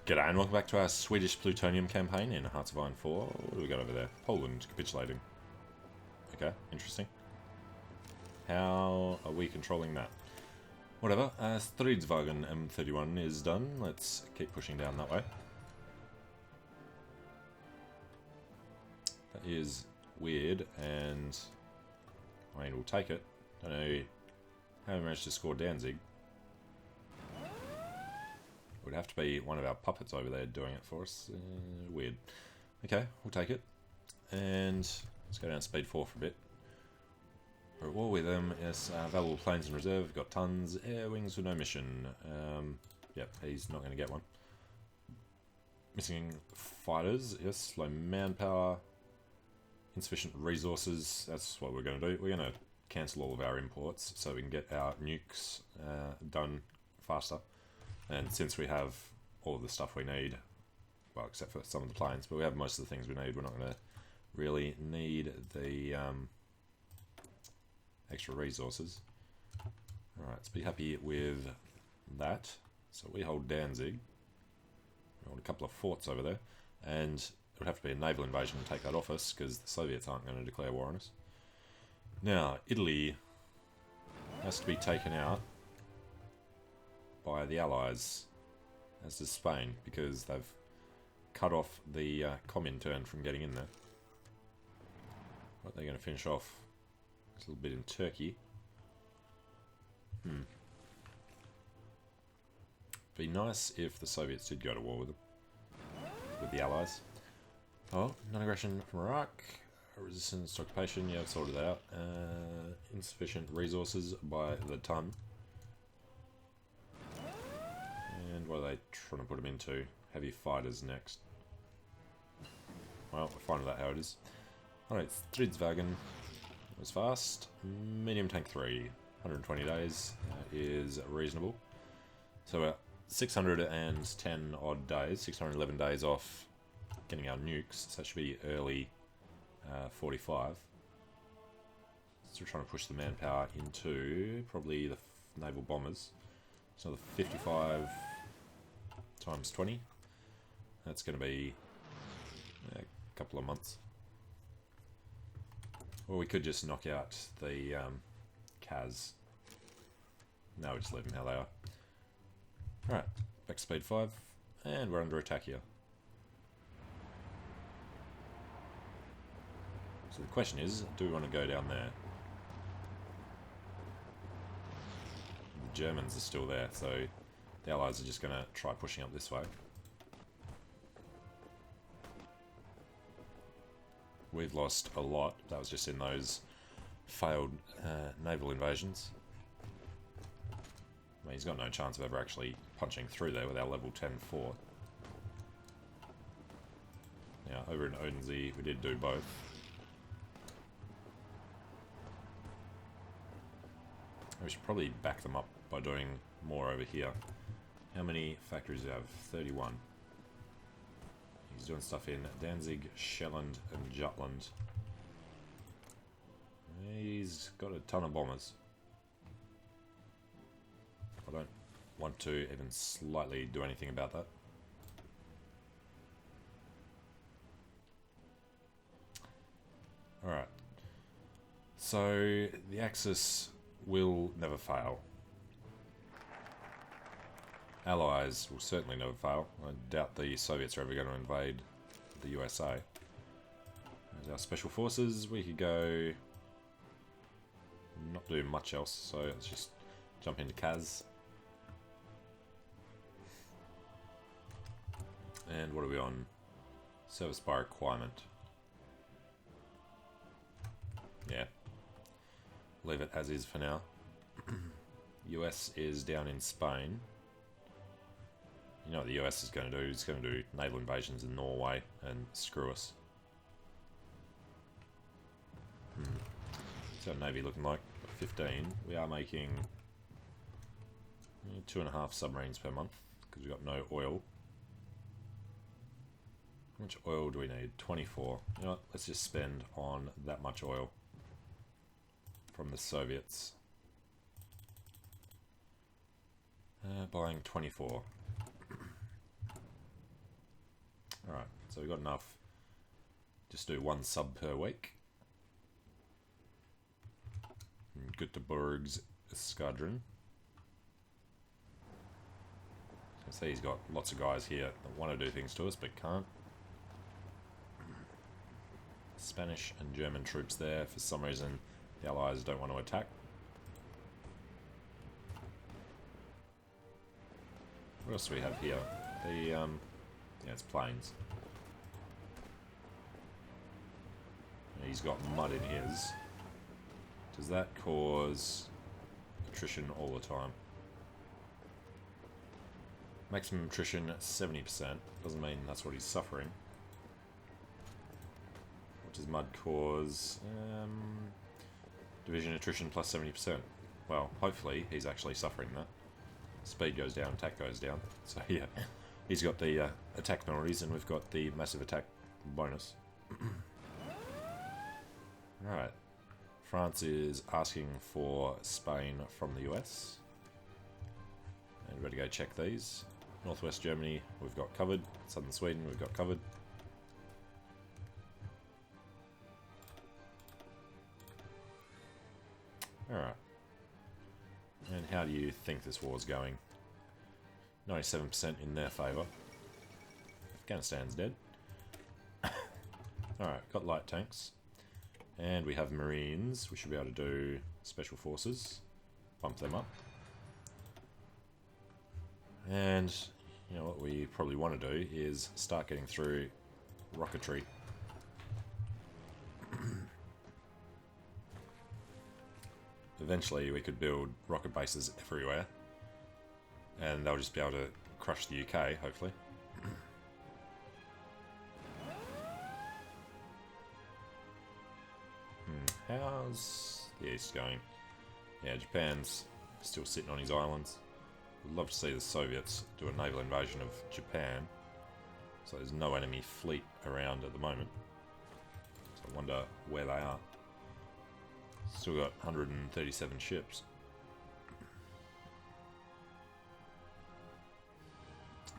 G'day and welcome back to our Swedish Plutonium campaign in Hearts of Iron 4. What do we got over there? Poland capitulating. Okay, interesting. How are we controlling that? Whatever, Stridsvagn M31 is done. Let's keep pushing down that way. That is weird, and I mean, we'll take it. Don't know how we managed to score Danzig. Would have to be one of our puppets over there doing it for us. Weird. Okay, we'll take it. And let's go down speed 4 for a bit. We're at war with them. Yes, valuable planes in reserve. We've got tons. Air wings with no mission. Yep, he's not going to get one. Missing fighters. Yes, low manpower. Insufficient resources. That's what we're going to do. We're going to cancel all of our imports so we can get our nukes done faster. And since we have all of the stuff we need, well, except for some of the planes, but we have most of the things we need, we're not going to really need the extra resources. Alright, let's be happy with that. So we hold Danzig. We hold a couple of forts over there, and it would have to be a naval invasion to take that off us, because the Soviets aren't going to declare war on us. Now, Italy has to be taken out by the Allies, as does Spain, because they've cut off the Comintern from getting in there. But they're going to finish off a little bit in Turkey. Be nice if the Soviets did go to war with them, with the Allies. Oh, non-aggression from Iraq, resistance to occupation, yeah, I've sorted that out. Insufficient resources by the ton. And what are they trying to put them into? Heavy fighters next. Well, we're fine with that how it is. Alright, Stridsvagn was fast. Medium tank 3, 120 days is reasonable. So we're 610 odd days, 611 days off getting our nukes. So that should be early 45. Still trying to push the manpower into probably the naval bombers. So the 55 times 20. That's going to be a couple of months. Or we could just knock out the Kaz. No, we just leave them how they are. Alright, back to speed 5. And we're under attack here. So the question is, do we want to go down there? The Germans are still there, so the Allies are just going to try pushing up this way. We've lost a lot. That was just in those failed naval invasions. I mean, he's got no chance of ever actually punching through there with our level 10 fort. Now, over in Odensee, we did do both. We should probably back them up by doing more over here. How many factories do you have? 31. He's doing stuff in Danzig, Shelland, and Jutland. He's got a ton of bombers. I don't want to even slightly do anything about that. Alright. So, the Axis will never fail. Allies will certainly never fail. I doubt the Soviets are ever going to invade the USA. There's our special forces. We could go not do much else, so let's just jump into Kaz. And what are we on? Service by requirement. Yeah. Leave it as is for now. US is down in Spain. You know what the US is going to do? It's going to do naval invasions in Norway and screw us. What's our Navy looking like? 15. We are making 2.5 submarines per month because we've got no oil. How much oil do we need? 24. You know what? Let's just spend on that much oil from the Soviets. Buying 24. Alright, so we've got enough. Just do 1 sub per week. Göteborg's Squadron. I see he's got lots of guys here that want to do things to us but can't. Spanish and German troops there. For some reason, the Allies don't want to attack. What else do we have here? Yeah, it's planes. He's got mud in his. Does that cause attrition all the time? Maximum attrition at 70%. Doesn't mean that's what he's suffering. What does mud cause? Division attrition plus 70%. Well, hopefully he's actually suffering that. Speed goes down, attack goes down. So yeah, he's got the attack penalties and we've got the massive attack bonus. Alright. France is asking for Spain from the US. And we're ready to go check these. Northwest Germany, we've got covered. Southern Sweden, we've got covered. Alright. And how do you think this war's going? 97% in their favour. Afghanistan's dead. Alright, got light tanks. And we have Marines. We should be able to do Special Forces. Bump them up. And, you know, what we probably want to do is start getting through rocketry. Eventually we could build rocket bases everywhere. And they'll just be able to crush the UK, hopefully. How's the East going? Yeah, Japan's still sitting on his islands. I'd love to see the Soviets do a naval invasion of Japan. So there's no enemy fleet around at the moment. So I wonder where they are. Still got 137 ships.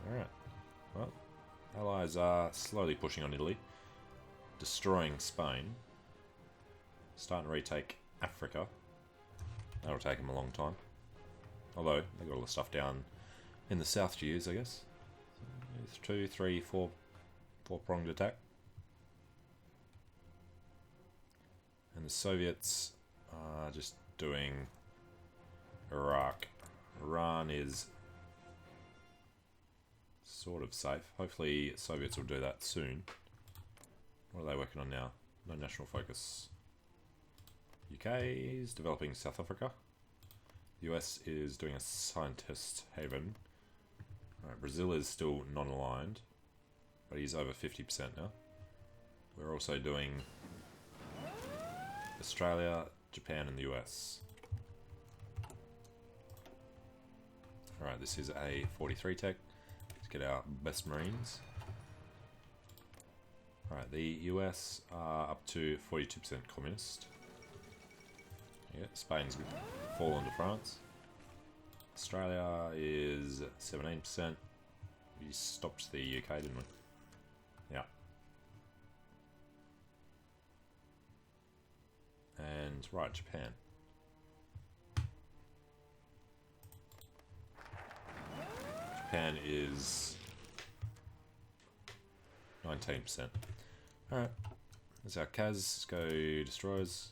Alright. Well, Allies are slowly pushing on Italy. Destroying Spain. Starting to retake Africa. That'll take them a long time. Although, they've got all the stuff down in the south to use, I guess. It's 2, 3, 4 pronged attack. And the Soviets are just doing Iraq. Iran is sort of safe. Hopefully Soviets will do that soon. What are they working on now? No national focus. UK is developing South Africa. US is doing a scientist haven. Alright, Brazil is still non-aligned, but he's over 50% now. We're also doing Australia, Japan and the US. Alright, this is a 43 tech. Let's get our best Marines. Alright, the US are up to 42% communist. Yeah, Spain's fallen to France. Australia is 17%. We stopped the UK, didn't we? Yeah. And, right, Japan. Japan is 19%. Alright. There's our Kaz. Let's go destroyers.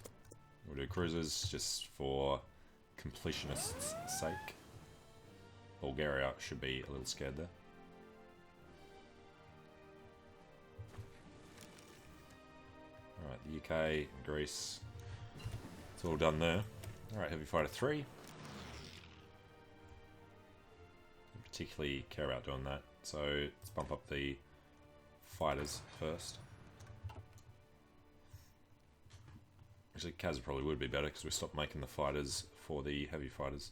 We'll do cruisers just for completionists' sake. Bulgaria should be a little scared there. Alright, the UK, Greece. It's all done there. Alright, Heavy Fighter 3. Don't particularly care about doing that. So let's bump up the fighters first. Actually, Kaz probably would be better because we stopped making the fighters for the heavy fighters.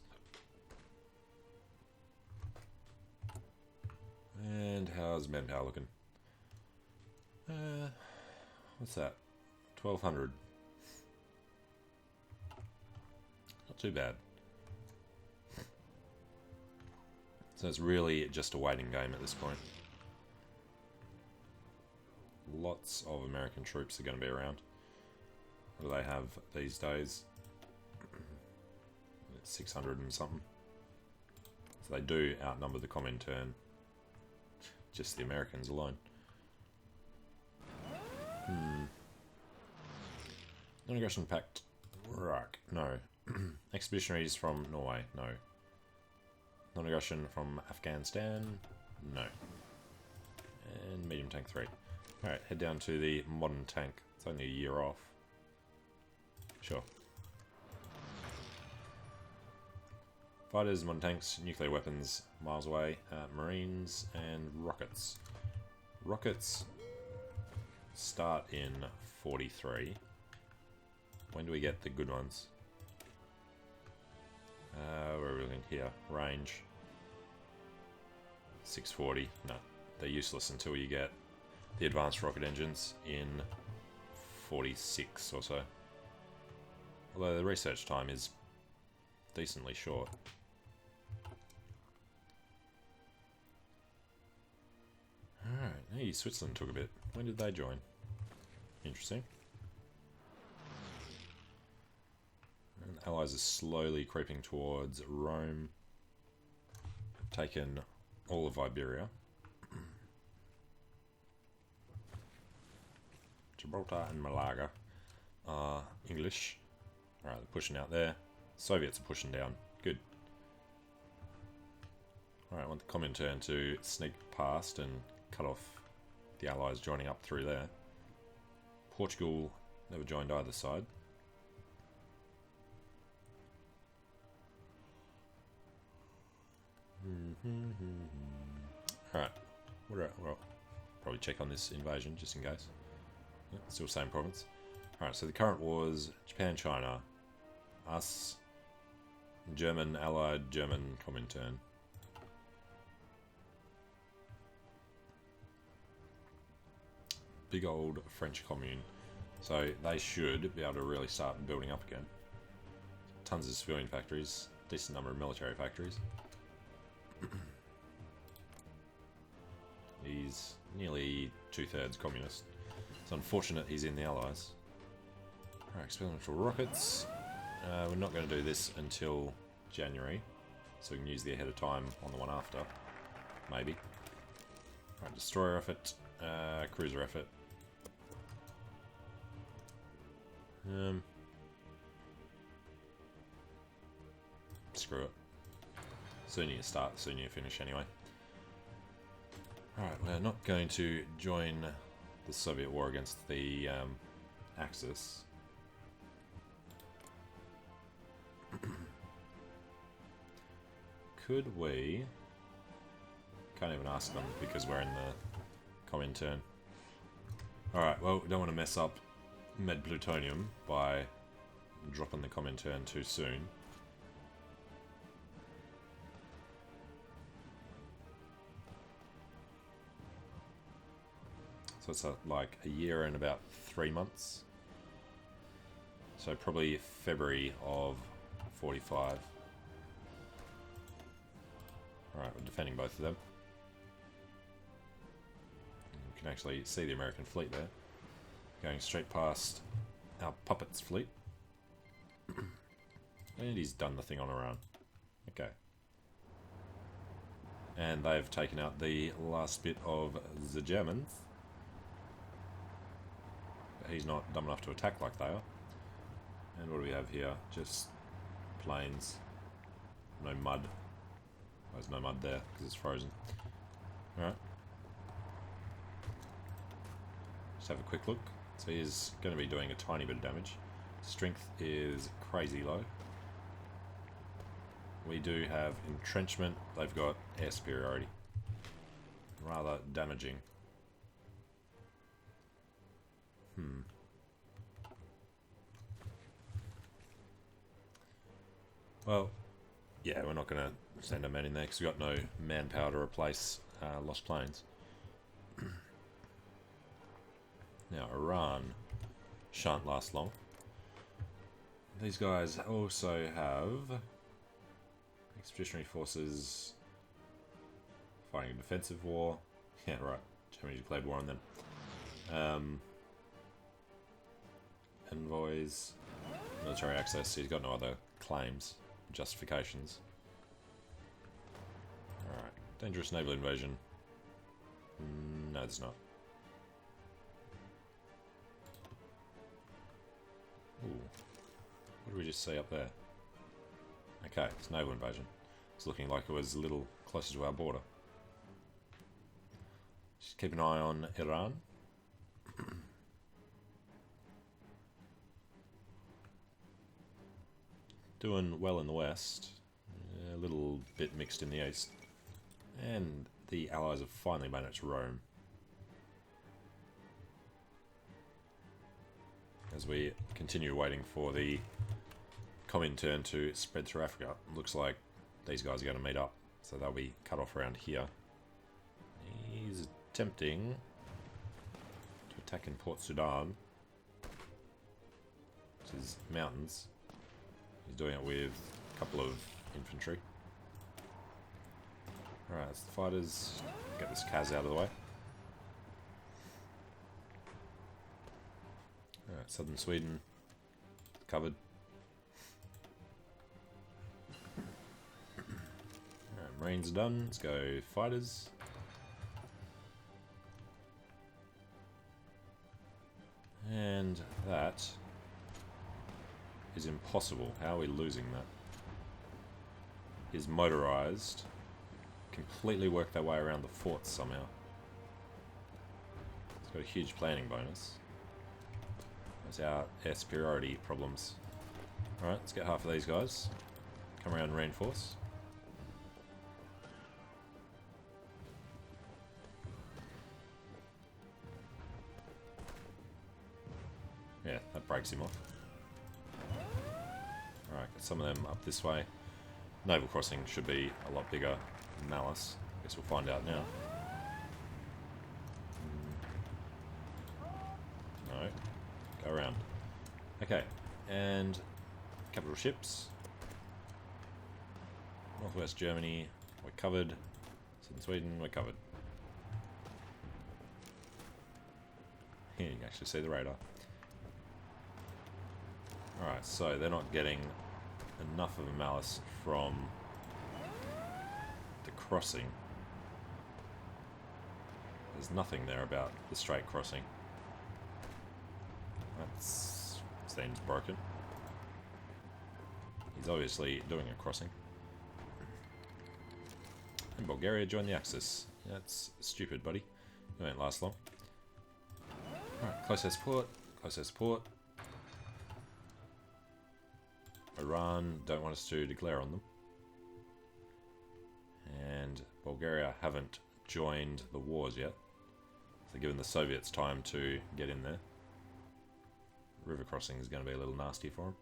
And how's manpower looking? What's that? 1200. Not too bad. So it's really just a waiting game at this point. lots of American troops are going to be around. What do they have these days? 600 and something. So they do outnumber the Comintern. Just the Americans alone. Non-aggression pact. Right. No. Expeditionaries from Norway. No. Non-aggression from Afghanistan. No. And medium tank 3. Alright, head down to the modern tank. It's only a year off. Sure. Fighters, modern tanks, nuclear weapons, miles away, marines, and rockets. Rockets start in 43. When do we get the good ones? Where are we looking here? Range. 640. No, they're useless until you get the advanced rocket engines in 46 or so. Although the research time is decently short. Alright, hey, Switzerland took a bit. When did they join? Interesting. And the Allies are slowly creeping towards Rome. Taken all of Iberia. Gibraltar and Malaga are English. Alright, they're pushing out there. Soviets are pushing down. Good. Alright, I want the Comintern to sneak past and cut off the Allies joining up through there. Portugal never joined either side. Alright, well, probably check on this invasion just in case. Yeah, still same province. Alright, so the current wars: Japan, China, us, German, Allied, German, Comintern. Big old French commune. So they should be able to really start building up again. Tons of civilian factories, decent number of military factories. He's nearly 2/3 communist. It's unfortunate he's in the Allies. Alright, experimental rockets. We're not going to do this until January, so we can use the ahead of time on the one after. Maybe. Alright, destroyer effort, cruiser effort. Screw it. Sooner you start, sooner you finish anyway. Alright, we're not going to join the Soviet war against the Axis. Could we... Can't even ask them because we're in the Comintern. Alright, well, we don't want to mess up Med Plutonium by dropping the Comintern too soon. So it's like a year and about 3 months. So probably February of 45. Alright, we're defending both of them. You can actually see the American fleet there. Going straight past our puppets fleet. And he's done the thing on our own. Okay. And they've taken out the last bit of the Germans. But he's not dumb enough to attack like they are. And what do we have here? Just plains. No mud. There's no mud there because it's frozen. Alright. Just have a quick look. So he's going to be doing a tiny bit of damage. Strength is crazy low. We do have entrenchment. They've got air superiority. Rather damaging. Well, yeah, we're not going to send a man in there because we've got no manpower to replace lost planes. Now, Iran shan't last long. These guys also have expeditionary forces fighting a defensive war. Yeah, right. Germany declared war on them. Envoys, military access. He's got no other claims, justifications. Alright, dangerous naval invasion. No, there's not. Ooh. What did we just see up there? Okay, it's naval invasion. It's looking like it was a little closer to our border. Just keep an eye on Iran. Doing well in the west, a little bit mixed in the east, and the Allies have finally managed to Rome. As we continue waiting for the Comintern to spread through Africa, looks like these guys are going to meet up, so they'll be cut off around here. He's attempting to attack in Port Sudan, which is mountains. He's doing it with a couple of infantry. Alright, let's the fighters. Get this Kaz out of the way. Alright, southern Sweden covered. Alright, Marines are done. Let's go fighters. And that is impossible. How are we losing that? Is motorized. Completely work their way around the forts somehow. It's got a huge planning bonus. That's our air superiority problems. Alright, let's get half of these guys. Come around and reinforce. Yeah, that breaks him off. Alright, get some of them up this way. Naval crossing should be a lot bigger than Malice. Guess we'll find out now. No. Go around. Okay, and capital ships. Northwest Germany, we're covered. Southern Sweden, we're covered. Here you can actually see the radar. Alright, so they're not getting enough of a Malice from the crossing. There's nothing there about the straight crossing. That seems broken. He's obviously doing a crossing. And Bulgaria joined the Axis. That's stupid, buddy. You won't last long. Alright, close air support. Close air support. Iran don't want us to declare on them. And Bulgaria haven't joined the wars yet. So giving the Soviets time to get in there. River crossing is going to be a little nasty for them.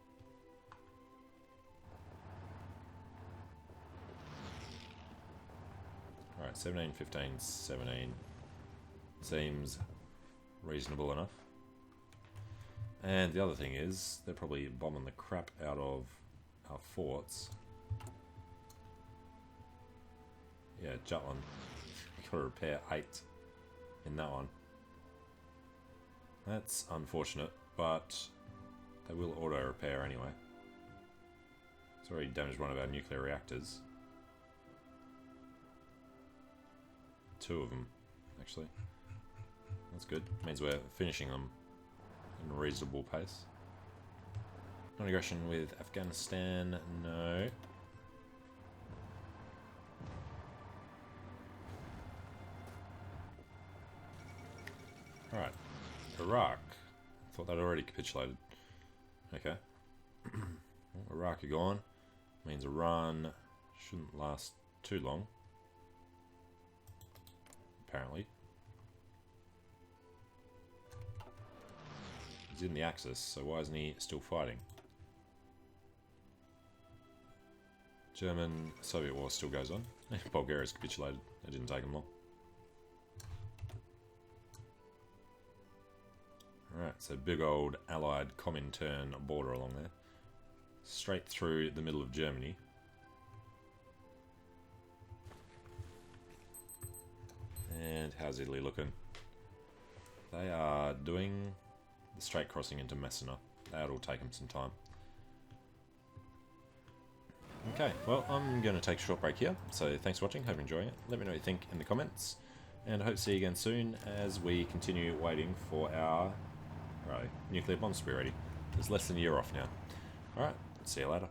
Alright, 17, 15, 17 seems reasonable enough. And the other thing is, they're probably bombing the crap out of our forts. Yeah, Jutland. We gotta repair 8 in that one. That's unfortunate, but they will auto-repair anyway. It's already damaged one of our nuclear reactors. 2 of them, actually. That's good. Means we're finishing them in a reasonable pace. Non-aggression with Afghanistan, no. Alright, Iraq. Thought they'd already capitulated. Okay. Well, Iraq are gone. Means Iran shouldn't last too long. Apparently. He's in the Axis, so why isn't he still fighting? German-Soviet war still goes on. Bulgaria's capitulated. It didn't take them long. Alright, so big old Allied Comintern border along there. Straight through the middle of Germany. And how's Italy looking? They are doing the straight crossing into Messina. That'll take them some time. Okay, well, I'm going to take a short break here. So thanks for watching. Hope you're enjoying it. Let me know what you think in the comments. And I hope to see you again soon as we continue waiting for our nuclear bombs to be ready. There's less than a year off now. Alright, see you later.